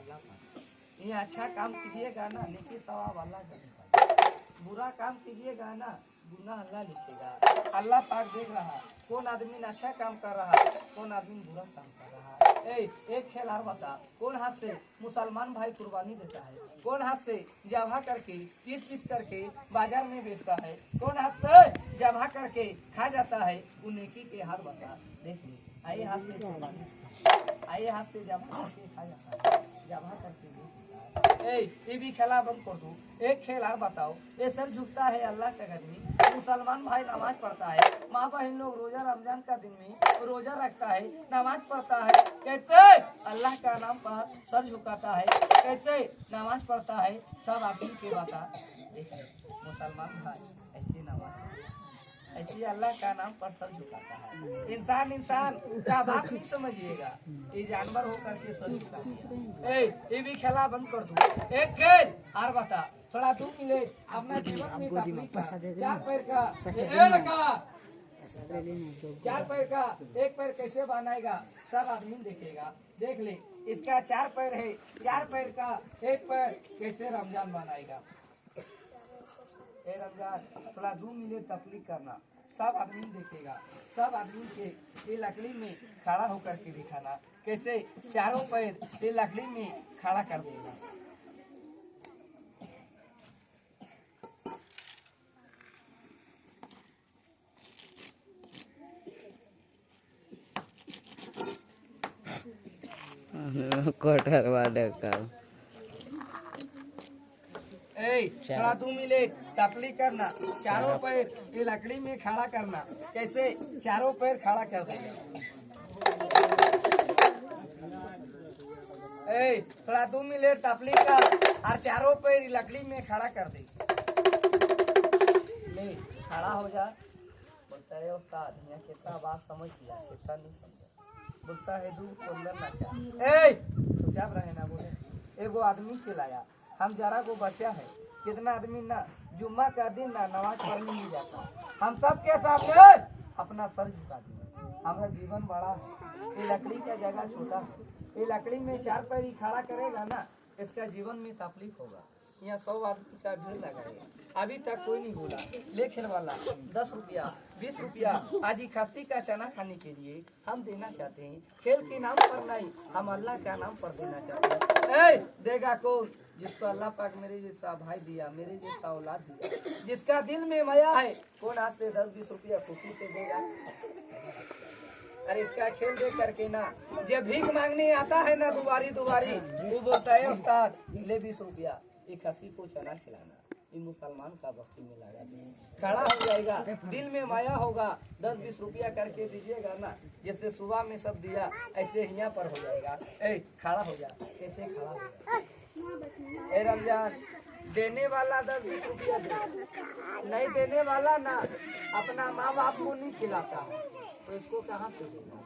अल्लाह पाक। ये अच्छा काम कीजिएगा ना नेकी सवाब अल्लाह करेगा, बुरा काम कीजिएगा ना गुनाह अल्लाह लिखेगा। अल्लाह पाक देख रहा कौन आदमी अच्छा काम कर रहा है, कौन आदमी बुरा काम कर रहा है। एक खेल और बता, कौन हाथ से मुसलमान भाई कुर्बानी देता है, कौन हाथ से जबा करके पीस पीस करके बाजार में बेचता है, कौन हाथ से जबा करके खा जाता है, वो नेकी के हाथ बता। देख ली आइए हाथ से कुर्बानी, आइए हाथ से जबा करके खा जाता है, जबा करके ये भी खेला बंद कर दो। एक खेल और बताओ, ये सर झुकता है अल्लाह के घर में, मुसलमान भाई नमाज पढ़ता है, माँ बहन लोग रोजा रमजान का दिन में रोजा रखता है, नमाज पढ़ता है, कैसे अल्लाह का नाम पर सर झुकाता है, कैसे नमाज पढ़ता है, सब आप ही के बता। मुसलमान भाई ऐसे नमाज ऐसे अल्लाह का नाम पर सर झुकाता है। इंसान का बात नहीं समझिएगा, ये जानवर होकर के सर झुका दिया। ये भी खेला बंद कर दो। एक खेल और बता, थोड़ा 2 मिनट अपना जीवन में तकलीफ का, 4 पैर का, 4 पैर का 1 पैर कैसे बनाएगा सब आदमी देखेगा। देख ले इसका 4 पैर है, 4 पैर का 1 पैर कैसे रमजान बनाएगा। रमजान थोड़ा 2 मिनट तकलीफ करना, सब आदमी देखेगा, सब आदमी के ये लकड़ी में खड़ा होकर के दिखाना, कैसे चारों पैर ये लकड़ी में खड़ा कर देगा। कोठरवा देखा थोड़ा 2 मिनट टपली करना, चारों पैर ये लकड़ी में खड़ा करना, कैसे चारों पैर खड़ा कर देगा। थोड़ा 2 मिनट टपली कर और चारों पैर लकड़ी में खड़ा कर दे। ले खड़ा हो जा। बोलता है उस्ताद यहाँ कितना बात समझ लिया, कितना नहीं समझा। बोलता है दूध अंदर नाचा। चुपचाप रहे ना बोले। एगो आदमी चिल्लाया, हम जरा को बचा है, कितना आदमी ना जुम्मा का दिन ना नमाज पढ़ने नहीं जाता, हम सब के सामने अपना सर झुका दिया। हमारा जीवन बड़ा है, ये लकड़ी का जगह छोटा है, ये लकड़ी में 4 पैर ही खड़ा करेगा ना, इसका जीवन में तकलीफ होगा। यहाँ 100 आदमी का भीड़ लगाएगा, अभी तक कोई नहीं बोला। ले खेल वाला 10 रुपया 20 रुपया आज ही खस्सी का चना खाने के लिए हम देना चाहते हैं, खेल के नाम पर नहीं, हम अल्लाह का नाम पर देना चाहते हैं। देगा कौन? जिसको अल्लाह पाक मेरे जैसा भाई दिया, मेरे जैसा औलाद दिया, जिसका दिल में माया है, कौन हाथ से 10-20 रुपया खुशी से देगा। अरे इसका खेल देख करके ना जब भीख मांगने आता है ना दुबारी वो बोलता है उस्ताद ले 20 रुपया, एक खस्सी को चना खिलाना। ये मुसलमान का बस्ती में लगा देंगे, खड़ा हो जाएगा, दिल में माया होगा, 10-20 रुपया करके दीजिएगा ना, जैसे सुबह में सब दिया ऐसे यहाँ पर हो जाएगा। खड़ा हो जा, कैसे खड़ा हो जा। रमजान देने वाला 10-20 रुपया दे, नहीं देने वाला ना अपना माँ बाप को नहीं खिलाता है, तो इसको कहाँ से देगा।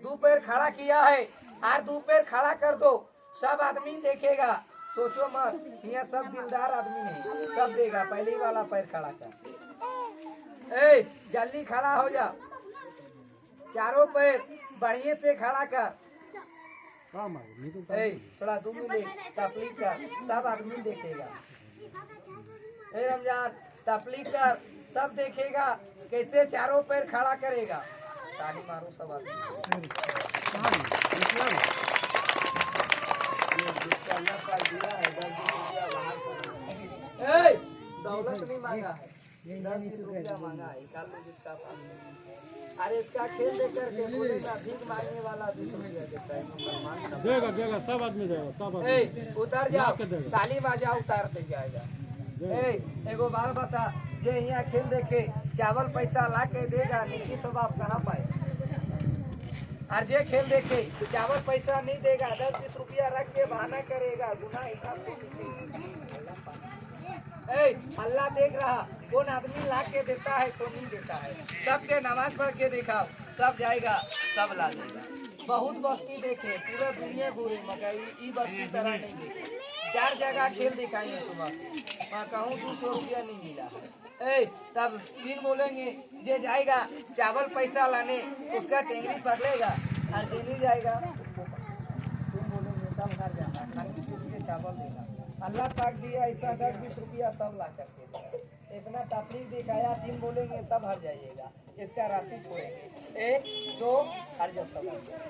2 पैर खड़ा किया है और 2 पैर खड़ा कर दो, सब आदमी देखेगा, सोचो मत यहाँ सब दिलदार आदमी नहीं, सब देगा। पहले वाला पैर खड़ा कर, जल्दी खड़ा हो जा, चारों पैर बढ़िया से खड़ा कर। थोड़ा 2 मिनट तकलीफ कर, सब आदमी देखेगा। रमजान तकलीफ कर, सब देखेगा, कैसे चारों पैर खड़ा करेगा। ताली मारो सब आदमी। दौलत नहीं मांगा है, 10-20 रुपया मांगा है, निकाल लो जिसका पास। अरे इसका खेल देख करके बोलेगा भीख मांगने वाला 20 रुपया देता है, मुसलमान देगा सब आदमी देगा, सब आदमी। उतर जाओ, ताली बजाओ, उतारते जाएगा। एगो बार बता, जे यहाँ खेल देखे चावल पैसा ला के देगा, नेकी सब आप कहाँ पाए। और जे खेल देखे चावल पैसा नहीं देगा, 10-20 रुपया रख के बहाना करेगा, गुनाह हिसाब से। अल्लाह देख रहा कौन आदमी ला के देता है कौन नहीं देता है। सबके नमाज पढ़ के दिखाओ, सब जाएगा, सब ला जाएगा। बहुत बस्ती देखे, पूरा दुनिया घूरे, मगर ये बस्ती तरह नहीं देखे। 4 जगह खेल दिखाएंगे सुबह से, मैं कहूँ 200 रुपया नहीं मिला है। तब फिर बोलेंगे जे जाएगा चावल पैसा लाने, उसका टेंगरी पकड़ेगा और देने जाएगा, तुम बोलेंगे सब घर जा। देना, खाने के लिए चावल देना। अल्लाह पाक दिया ऐसा 10-20 रुपया सब ला करके देगा। इतना तफरीक दिखाया, 3 बोलेंगे सब हट जाइएगा, इसका राशि छोड़ेंगे। 1 2 हट जाओ सब हट जाओ।